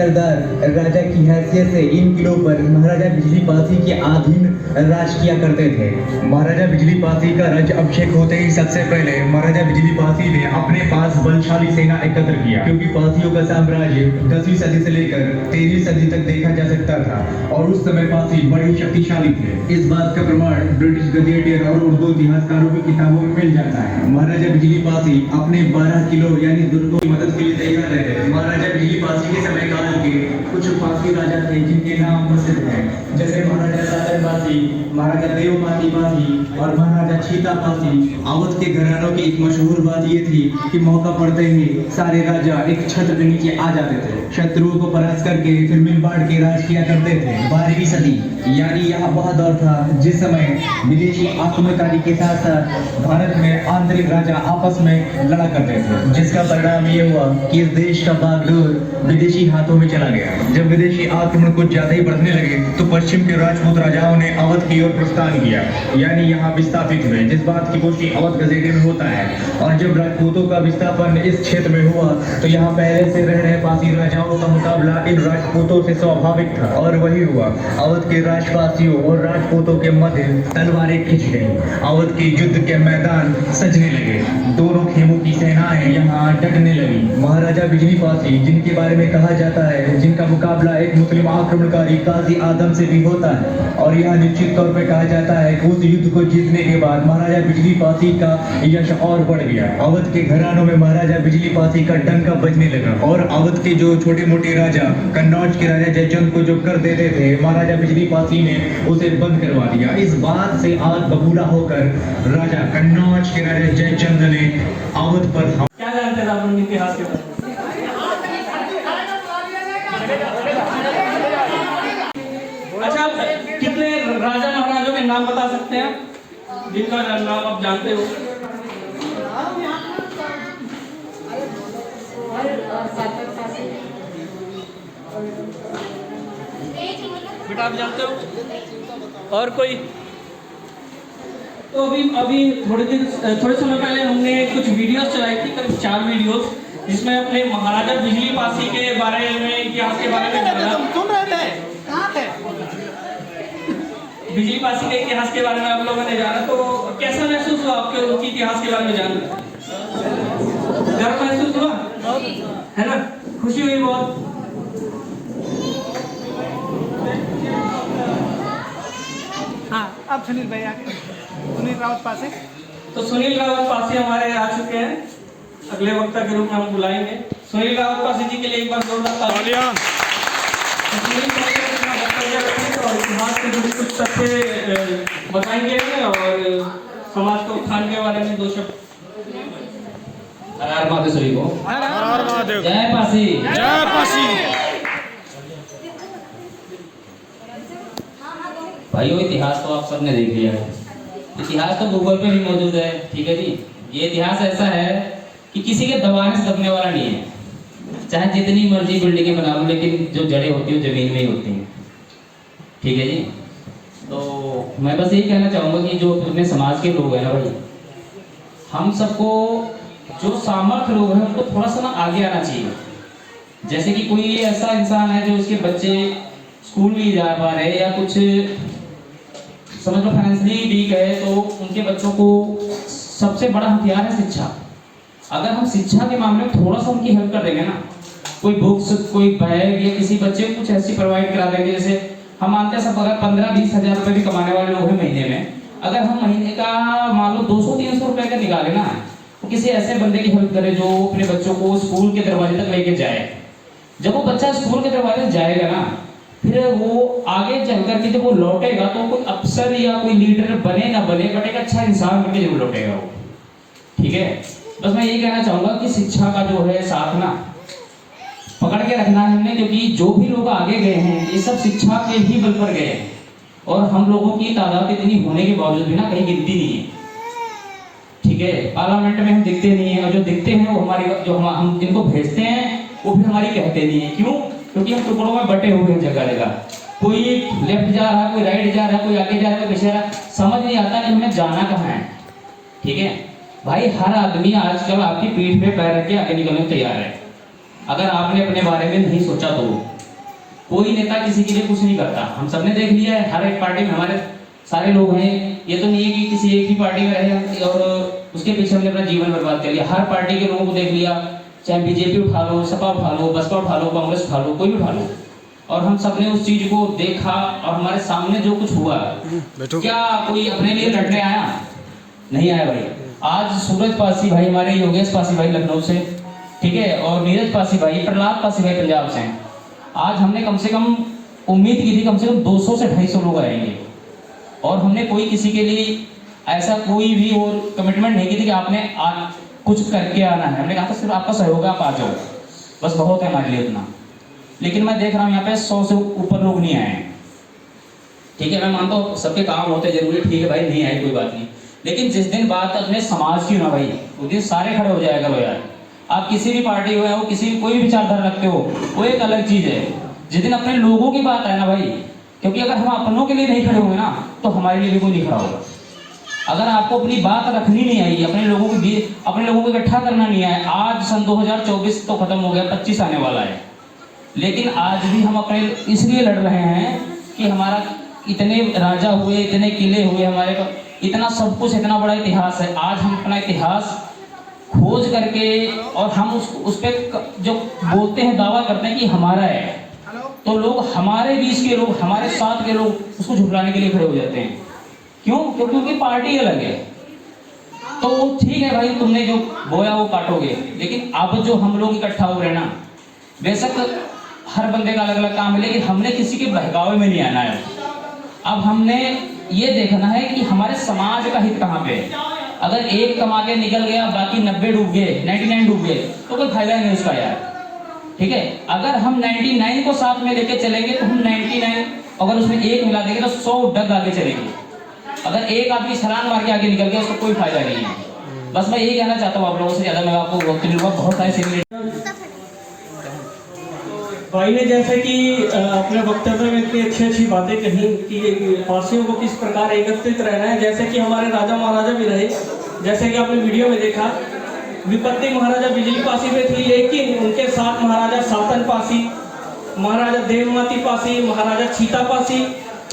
सरदार राजा की हैसियत से इन किलों पर महाराजा बिजली पासी के अधीन राज किया करते थे। महाराजा बिजली पासी का राज्य अभिषेक होते ही सबसे पहले महाराजा बिजली पासी ने अपने पास बलशाली सेना एकत्र किया, क्योंकि पासियों का साम्राज्य 10वीं सदी से लेकर 13वीं सदी तक देखा जा सकता था और उस समय पासी बड़े शक्तिशाली थे। इस बात का प्रमाण ब्रिटिश गजेटियर और उर्दू इतिहासकारों की किताबों में मिल जाता है। महाराजा बिजली पासी अपने 12 किलो यानी दुर्गों की मदद के लिए तैयार रहे। महाराजा बिजली पासी के समय काल के कुछ पासी राजा थे जिनके नाम प्रसिद्ध हैं, जैसे महाराजा सातन पासी, महाराजा देवपासी पासी और महाराजा छीता पासी। अवध के घरानों की एक मशहूर बात ये थी कि मौका पड़ते ही सारे राजा एक छत्र के नीचे आ जाते थे, शत्रुओं को परास्त करके फिर मिल बांट के राज किया करते थे। 12वीं सदी यानी यह वह दौर था जिस समय विदेशी आक्रमणकारी के साथ साथ भारत में आंतरिक राजा आपस में लड़ा करते थे, जिसका परिणाम ये हुआ कि इस देश का बागडोर विदेशी हाथों में चला गया। जब विदेशी आक्रमण कुछ ज्यादा ही बढ़ने लगे तो पश्चिम के राजपूत राजाओं ने अवध की ओर प्रस्थान किया, यानी यहाँ विस्थापित हुए, जिस बात की पुष्टि अवध गजेटे में होता है। और जब राजपूतों का विस्थापन इस क्षेत्र में हुआ तो यहाँ पहले से रह रहे पासी राजाओं का मुकाबला इन राजपूतों से स्वाभाविक था, और वही हुआ। अवध के राजपासियों और राजपूतों के मध्य तलवारें खिंच गई। अवध के युद्ध के मैदान सजने लगे, दोनों खेमों की सेनाएं यहाँ डटने लगी। महाराजा बिजली पासी, जिनके बारे में कहा जाता है जिनका मुकाबला एक मुस्लिम आक्रमणकारी काजी आदम से भी होता है, और यह निश्चित तौर पर कहा जाता है कि उस युद्ध को जीतने के बाद महाराजा बिजली पासी का यश और बढ़ गया। अवध के घरानों में महाराजा बिजली पासी का डंका बजने लगा, और अवध के जो छोटे मोटे राजा, कन्नौज के राजा जयचंद को जो कर देते थे, महाराजा बिजली पासी ने उसे बंद करवा दिया। इस बात से आग बबूला होकर राजा कन्नौज के राजा जयचंद ने अवध पर क्या जानते हैं आप उनके इतिहास के बारे में? अच्छा, कितने राजा महाराजों के नाम बता सकते हैं जिनका नाम आप जानते हो? बेटा आप जानते हो? और कोई? तो अभी थोड़े समय पहले हमने कुछ वीडियोस चलाई थी, करीब 4 वीडियोस, जिसमें अपने महाराजा बिजली पासी के बारे में, इतिहास के बारे में जाना। तुम रहते हैं कहाँ थे? बिजली पासी के इतिहास के बारे में आप लोगों ने जाना, तो कैसा महसूस हुआ आपके उनके इतिहास के बारे में जानकर? गर्व महसूस हुआ है ना? खुशी हुई बहुत? हाँ, अब सुनील भाई आगे। सुनील रावत पासी। तो सुनील रावत पासी हमारे आ चुके हैं, अगले वक्ता के रूप में हम बुलाएंगे। सुनील रावत पासी जी के लिए एक बार जोरदार तालियां। सुनील पासी अपना वक्तव्य रखेंगे और इतिहास के जुड़े कुछ तथ्य बताएंगे और समाज के उत्थान के बारे में 2 शब्द। हर हर महादेव सभी को। हर हर महादेव। जय पासी। जय पासी। भाइयों, इतिहास तो आप सबने देख लिया है। इतिहास तो गूगल पे भी मौजूद है, ठीक है जी। ये इतिहास ऐसा है कि किसी के दबाने से दबने वाला नहीं है। चाहे जितनी मर्जी बिल्डिंगें बना लो, लेकिन जो जड़ें होती है वो जमीन में ही होती हैं, ठीक है जी। तो मैं बस यही कहना चाहूँगा कि जो अपने समाज के लोग हैं ना भाई, हम सबको जो सामर्थ्य लोग हैं उनको थोड़ा सा ना आगे आना चाहिए। जैसे कि कोई ऐसा इंसान है जो उसके बच्चे स्कूल नहीं जा पा रहे या कुछ समझ लो फाइनेंशियली वीक है, तो उनके बच्चों को सबसे बड़ा हथियार है शिक्षा। अगर हम शिक्षा के मामले में थोड़ा सा उनकी हेल्प कर देंगे ना, कोई बुक्स, कोई बैग या किसी बच्चे को कुछ ऐसी प्रोवाइड करा देंगे, जैसे हम मानते हैं सब अगर 15-20 हज़ार रुपये भी कमाने वाले लोग हैं महीने में, अगर हम महीने का मान लो 200-300 रुपये का निकाले ना, तो किसी ऐसे बंदे की हेल्प करे जो अपने बच्चों को स्कूल के दरवाजे तक लेके जाए। जब वो बच्चा स्कूल के दरवाजे जाएगा ना, फिर वो आगे चल करके जब वो लौटेगा तो कोई अफसर या कोई लीडर बने ना बने, बट एक अच्छा इंसान बनके जरूर लौटेगा वो, ठीक है। बस मैं यही कहना चाहूँगा कि शिक्षा का जो है साथ ना पकड़ के रखना है हमने, क्योंकि जो भी लोग आगे गए हैं ये सब शिक्षा के ही बल पर गए हैं, और हम लोगों की तादाद इतनी होने के बावजूद भी ना कहीं गिनती नहीं है, ठीक है। पार्लियामेंट में हम दिखते नहीं है, और जो दिखते हैं वो हमारी, जो हम जिनको भेजते हैं वो भी हमारी कहते नहीं है। क्यों? क्योंकि हम टुकड़ों में बटे हुए हैं जगह जगह। कोई लेफ्ट जा रहा है, कोई राइट जा रहा है, कोई आगे जा रहा है, कोई पीछे जा रहा है, समझ नहीं आता कि हमें जाना कहाँ है, ठीक है भाई। हर आदमी आजकल आपकी पीठ पे पैर रख के आगे निकलने को तैयार है। अगर आपने अपने बारे में नहीं सोचा तो कोई नेता किसी के लिए कुछ नहीं करता। हम सबने देख लिया है, हर एक पार्टी में हमारे सारे लोग हैं। ये तो नहीं है कि किसी एक ही पार्टी में रहे और उसके पीछे हमने अपना जीवन बर्बाद कर लिया। हर पार्टी के लोगों को देख लिया, चाहे बीजेपी उठा लो, सपा उठा लो, बसपा उठा लो, कांग्रेस उठा लो, कोई भी उठा लो, और हम सबने उस चीज को देखा और हमारे सामने जो कुछ हुआ, क्या कोई अपने लिए लड़ने आया? नहीं आया भाई। आज सूरज पासी भाई, हमारे योगेश पासी भाई लखनऊ से, ठीक है, और नीरज पासी भाई, प्रहलाद पासी भाई पंजाब से हैं। आज हमने कम से कम उम्मीद की थी कम से कम 200 से 250 लोग आएंगे, और हमने कोई किसी के लिए ऐसा कोई भी और कमिटमेंट नहीं की थी कि आपने आज कुछ करके आना है। हमने कहा था सिर्फ आपका सहयोग है, आप आ जाओ, बस बहुत है हमारे लिए उतना। लेकिन मैं देख रहा हूँ यहाँ पे 100 से ऊपर लोग नहीं आए। ठीक है, मैं मानता हूँ सबके काम होते हैं जरूरी, ठीक है भाई, नहीं आए कोई बात नहीं, लेकिन जिस दिन बात अपने समाज की ना भाई, उस दिन सारे खड़े हो जाएगा लो यार। आप किसी भी पार्टी हो, वो किसी कोई भी विचारधारा रखते हो, वो एक अलग चीज है। जिस दिन अपने लोगों की बात है ना भाई, क्योंकि अगर हम अपनों के लिए नहीं खड़े होंगे ना, तो हमारे लिए भी कोई नहीं खड़ा होगा। अगर आपको अपनी बात रखनी नहीं आई, अपने लोगों को इकट्ठा करना नहीं आया, आज सन 2024 तो खत्म हो गया, 25 आने वाला है, लेकिन आज भी हम अपने इसलिए लड़ रहे हैं कि हमारा इतने राजा हुए, इतने किले हुए, हमारे को इतना सब कुछ, इतना बड़ा इतिहास है। आज हम अपना इतिहास खोज करके, और हम उस पर जो बोलते हैं, दावा करते हैं कि हमारा है, तो लोग, हमारे बीच के लोग, हमारे साथ के लोग उसको झुठलाने के लिए खड़े हो जाते हैं। क्यों? क्योंकि पार्टी अलग है। तो ठीक है भाई, तुमने जो बोया वो काटोगे, लेकिन अब जो हम लोग इकट्ठा हो रहे हैं ना, बेशक हर बंदे का अलग अलग काम है, लेकिन हमने किसी के बहकावे में नहीं आना है। अब हमने ये देखना है कि हमारे समाज का हित कहाँ पे है। अगर एक कमा के निकल गया, बाकी 90 डूब गए, 99 डूब गए, तो कोई फायदा नहीं उसका यार। ठीक है, अगर हम 99 को साथ में लेके चलेंगे तो हम 99, अगर उसमें एक मिला देंगे तो 100 डग आगे चलेंगे। अगर एक आदमी छलांग मार के आगे निकल गया, उसको कोई फायदा नहीं है। बस मैं यही कहना चाहता हूँ आप लोगों से, ज्यादा मैं आपको वक्त नहीं दूंगा, बहुत सारे सीनियर भाई ने जैसे कि अपने वक्तव्य में इतनी अच्छी बातें कही कि पासियों को किस प्रकार एकत्रित रहना है, जैसे कि हमारे राजा महाराजा भी रहे, जैसे कि आपने वीडियो में देखा, विपत्ति महाराजा बिजली पासी पे थी, लेकिन उनके साथ महाराजा सातन पासी, महाराजा देवमाती पासी, महाराजा चीता पासी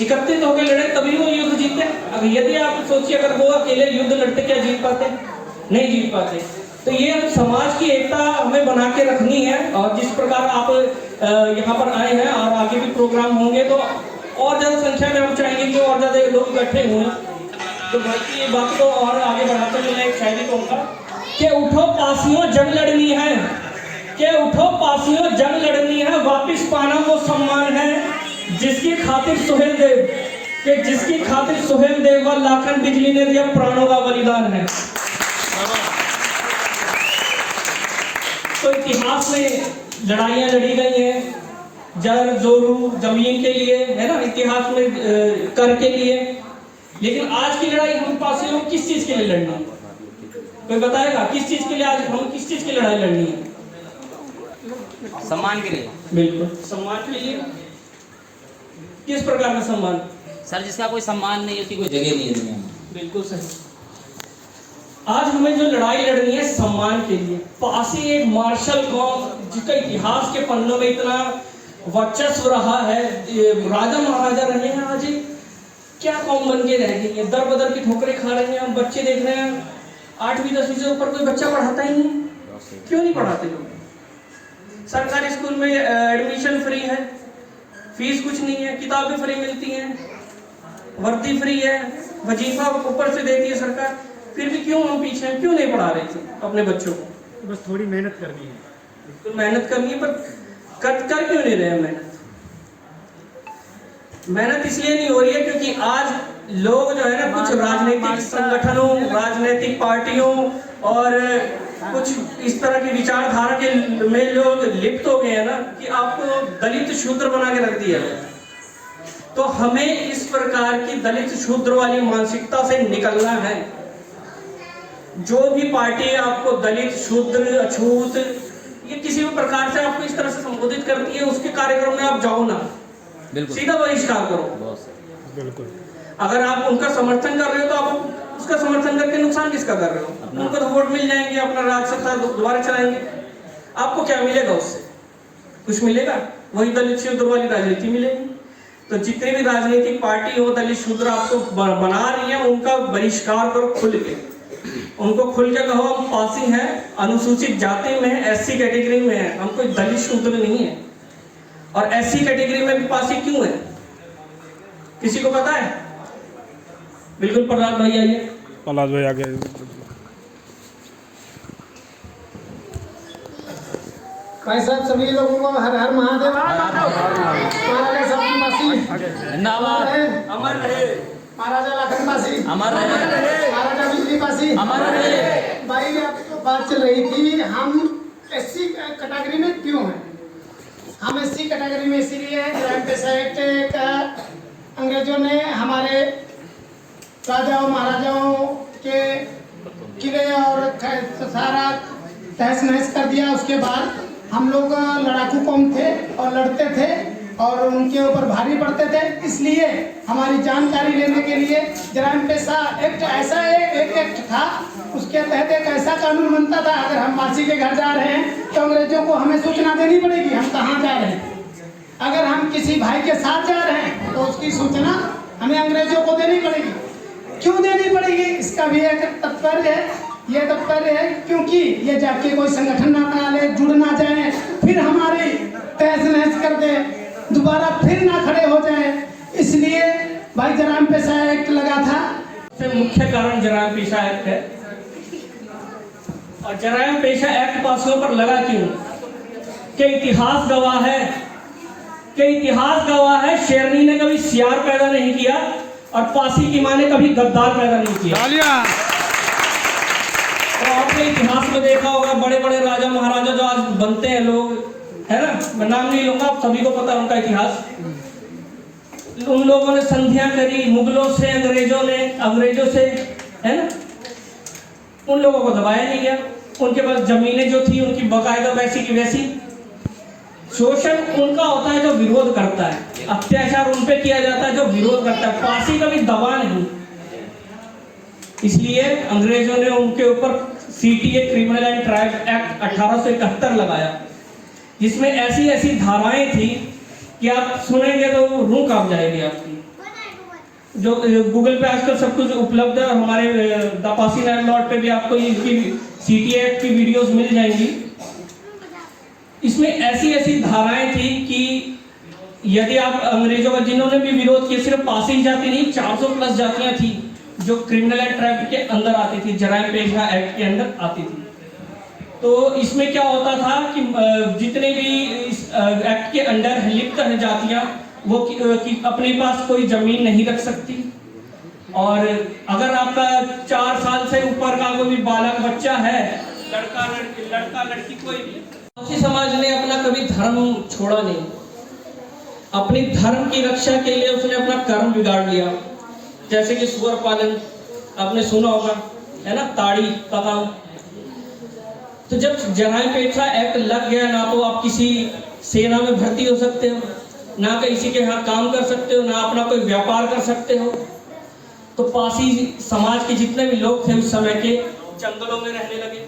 एकत्रित होकर लड़े, तभी वो युद्ध जीते। अब यदि आप सोचिए, अगर वो अकेले युद्ध लड़ते, क्या जीत पाते? नहीं जीत पाते। तो ये समाज की एकता हमें बना के रखनी है, और जिस प्रकार आप यहाँ पर आए हैं और आगे भी प्रोग्राम होंगे तो और ज्यादा संख्या में हम चाहेंगे कि और ज्यादा लोग इकट्ठे हुए। तो भाई की बात को और आगे बढ़ाते हुए एक शायरी कहूँगा कि उठो पासियों जंग लड़नी है, कि उठो पासियों जंग लड़नी है, वापिस पाना वो सम्मान है जिसकी खातिर सुहेल देव, कि जिसकी खातिर सुहेल देव व लाखन बिजली ने दिया प्राणों का बलिदान है। तो इतिहास में लड़ाइयाँ लड़ी गई हैं, जर जोरू जमीन के लिए, है ना, इतिहास में कर के लिए, लेकिन आज की लड़ाई हम पासियों किस चीज के लिए लड़नी है? कोई बताएगा किस चीज के लिए आज हम किस चीज की लड़ाई लड़नी है? सम्मान के लिए। बिल्कुल, सम्मान के लिए। किस प्रकार का सम्मान? सर, जिसका कोई सम्मान नहीं, उसकी कोई जगह नहीं है दुनिया में। बिल्कुल सही। आज हमें जो लड़ाई लड़नी है सम्मान के लिए। पासी एक मार्शल कौम जिसका इतिहास के पन्नों में इतना वर्चस्व रहा है, राजा महाराजा रहे हैं, आज क्या कौम बन के रह गई है, दर बदर की ठोकरें खा रही हैं। हम बच्चे देख रहे हैं 8वीं 10वीं से ऊपर कोई बच्चा पढ़ाता ही नहीं। क्यों नहीं पढ़ाते लोग? सरकारी स्कूल में एडमिशन फ्री है, फीस कुछ नहीं है, किताबें फ्री मिलती हैं, वर्दी फ्री है, वजीफा ऊपर से देती है सरकार, फिर भी क्यों हम पीछे हैं? क्यों नहीं पढ़ा रहे थे अपने बच्चों को? बस थोड़ी मेहनत करनी है। तो मेहनत करनी है, पर कर क्यों नहीं रहे मेहनत? मेहनत इसलिए नहीं हो रही है क्योंकि आज लोग जो है ना, कुछ राजनीतिक संगठनों, राजनीतिक पार्टियों और कुछ इस तरह की विचारधारा के में लोग लिप्त हो गए हैं ना, कि आपको दलित शूद्र बना के रख दिया है। तो हमें इस प्रकार की दलित शूद्र वाली मानसिकता से निकलना है। जो भी पार्टी आपको दलित शूद्र अछूत ये किसी भी प्रकार से आपको इस तरह से संबोधित करती है, उसके कार्यक्रम में आप जाओ ना, सीधा बहिष्कार करो। बिल्कुल। अगर आप उनका समर्थन कर रहे हो तो आप उसका समर्थन करके नुकसान किसका कर रहे हो? उनको तो वोट मिल जाएंगे, अपना राज्य सत्ता दोबारा चलाएंगे, आपको क्या मिलेगा उससे? कुछ मिलेगा? वही दलित शूद्र वाली राजनीति मिलेगी। तो जितनी भी राजनीतिक पार्टी हो दलित शूद्र आपको बना रही है, उनका बहिष्कार करो खुल के। उनको खुल के कहो हम पासी हैं, अनुसूचित जाति में है, SC कैटेगरी में है, हम कोई दलित शूद्र नहीं है। और SC कैटेगरी में भी पासी क्यों है, किसी को पता है? बिल्कुल प्रहलाद भाई आइए। प्रहलाद भाई आगे। भाई साहब सभी लोगों को हर हर महादेव। महाराजा सबकी मासी अमर रहे, महाराजा लाखन पासी अमर रहे, महाराजा बिजली पासी अमर रहे। भाई आपको बात चल रही थी हम SC कैटेगरी में क्यों हैं। हम SC कैटेगरी में इसीलिए हैं, ग्राम पेशा एक्ट का अंग्रेजों ने हमारे राजाओं महाराजाओं के किले और सारा तहस नहस कर दिया। उसके बाद हम लोग लड़ाकू कौम थे और लड़ते थे और उनके ऊपर भारी पड़ते थे। इसलिए हमारी जानकारी लेने के लिए जराइम पेशा एक्ट ऐसा एक एक्ट था, उसके तहत एक ऐसा कानून बनता था, अगर हम मासी के घर जा रहे हैं तो अंग्रेजों को हमें सूचना देनी पड़ेगी हम कहाँ जा रहे हैं। अगर हम किसी भाई के साथ जा रहे हैं तो उसकी सूचना हमें अंग्रेजों को देनी पड़ेगी। क्यों देनी पड़ेगी, इसका भी एक तात्पर्य है। ये तात्पर्य है क्योंकि ये जाके कोई संगठन ना बना ले, जुड़ ना जाए, फिर हमारी तहस नहस कर दे, दोबारा फिर ना खड़े हो जाए। इसलिए भाई जराइम पेशा एक्ट लगा था। सबसे मुख्य कारण जराइम पेशा एक्ट है। और जराइम पेशा एक्ट पासियों पर लगा क्यों? कि इतिहास गवाह है शेरनी ने कभी सियार पैदा नहीं किया और पासी की मां ने कभी गद्दार पैदा नहीं किया। तो आपने इतिहास में देखा होगा बड़े बड़े राजा महाराजा जो आज बनते हैं लोग, है ना, मैं नाम नहीं लूंगा, आप सभी को पता है उनका इतिहास। उन लोगों ने संधियां करी मुगलों से, अंग्रेजों से, है ना, उन लोगों को दबाया नहीं गया। उनके पास जमीनें जो थी उनकी बकायदा वैसी की वैसी। शोषण उनका होता है जो विरोध करता है, अत्याचार उन पे किया जाता है जो विरोध करता है, फांसी का भी दबा नहीं। इसलिए अंग्रेजों ने उनके ऊपर CTA criminal and tribe act 1871 लगाया, जिसमें ऐसी धाराएं थी कि आप सुनेंगे तो रूह कांप जाएगी आपकी। जो गूगल पे आजकल सब कुछ उपलब्ध है, हमारे द पासी लैंडलॉर्ड पे भी आपको इसकी CTA एक्ट की वीडियोस मिल जाएंगी। इसमें ऐसी धाराएं थी कि यदि आप अंग्रेजों का, जिन्होंने भी विरोध किया, सिर्फ पासी जाति नहीं 400 प्लस जातियां थी जो क्रिमिनल एंड ट्राइब के अंदर आती थी, जराइम पेशा एक्ट के अंदर आती थी। तो इसमें क्या होता था कि जितने भी इस एक्ट के अंडर लिप्त है जातियां, वो कि अपने पास कोई जमीन नहीं रख सकती। और अगर आपका 4 साल से ऊपर का कोई भी बालक बच्चा है, लड़का लड़की कोई भी, पासी समाज ने अपना कभी धर्म छोड़ा नहीं। अपनी धर्म की रक्षा के लिए उसने अपना कर्म बिगाड़ लिया। जैसे कि सुअर पालन आपने सुना होगा, है ना, ताड़ी का काम। तो जब जराइम पेशा एक्ट लग गया, ना तो आप किसी सेना में भर्ती हो सकते हो, ना किसी के यहाँ काम कर सकते हो, ना अपना कोई व्यापार कर सकते हो। तो पासी समाज के जितने भी लोग थे उस समय के जंगलों में रहने लगे।